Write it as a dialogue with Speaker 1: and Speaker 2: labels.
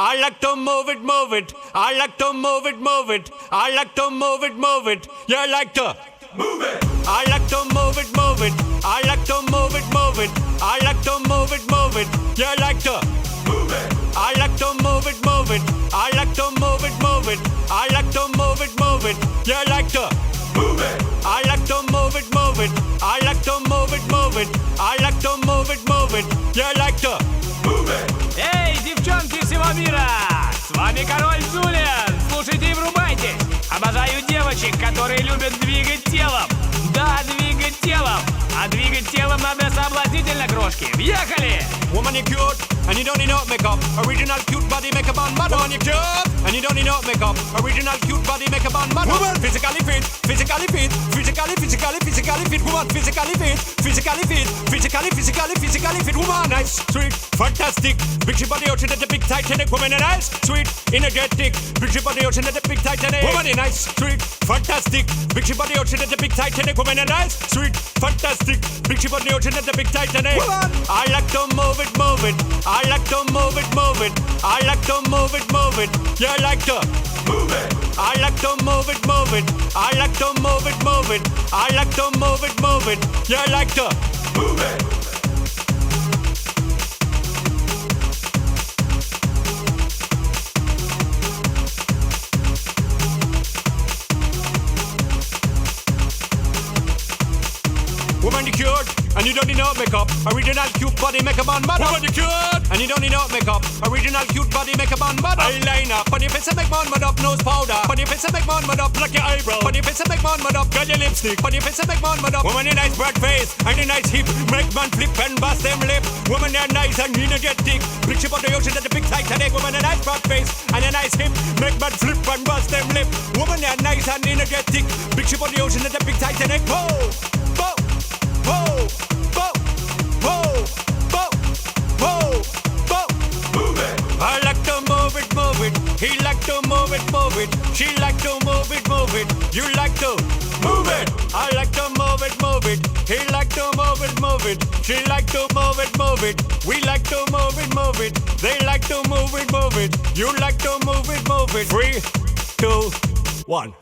Speaker 1: I like to move it, move it. I like to move it, move it. I like to move it, move it. You like to move it. I like to move it, move it. I like to move it, move it. I like to move it, move it. You like to move it. I like to move it, move it. I like to move it, move it. I like to move it, move it. You like to move it. I like to move it, move it. I like to move it, move it. I like to move it, move it. You like to move it.
Speaker 2: Эй, девчонки всего мира! С вами Король Джулиан! Слушайте и врубайте! Обожаю девочек, которые любят двигать телом! Да, двигать телом! А двигать телом надо соблазнительно, крошки! Въехали!
Speaker 1: Woman, you cute, and you don't need no makeup. Original cute body makeup on bad. Woman, you cute, and you don't need no makeup. Original cute body makeup on bad. Woman, physically fit, physically fit, physically fit. Woman, physically fit, physically fit, physically fit. Woman, nice, sweet, fantastic. Big ship body ocean at the big Titanic. Woman, nice, sweet, energetic. Big ship body ocean at the big Titanic. Woman, nice, sweet, fantastic. Big ship body ocean at the big Titanic. Woman, nice, sweet, fantastic. Big ship body ocean at the big Titanic. Woman, I like to move it, move it. I like to move it, move it. I like to move it, move it. You like to move it. I like to move it, move it. I like to move it, move it. I like to move it, move it. You like to move it. Woman, you cute, and you don't need no makeup. Original cute body makeup on bad. Woman, you cute, and you don't need no makeup. Original cute body makeup on bad. Eyeliner, on your face and make man mud up. Nose powder, on your face and make man mud up. Pluck your eyebrow, on your face and make man mud up. Got your lipstick, on your face and make man mud up. Woman, you nice broad face and a nice hip. Make man flip and bust them lip. Woman, you nice and energetic. Big ship on the ocean at the big Titanic. Woman, a nice broad face and a nice hip. Make man flip and bust them lip. Woman, you nice and energetic. Big ship on the ocean at the big Titanic. Whoa, whoa. Whoa, whoa, whoa, whoa, whoa, whoa. Move it. I like to move it, move it. He like to move it, move it. She like to move it, move it. You like to move it. I like to move it, move it. He like to move it, move it. She like to move it, move it. We like to move it, move it. They like to move it, move it. You like to move it, move it. 3, 2, 1.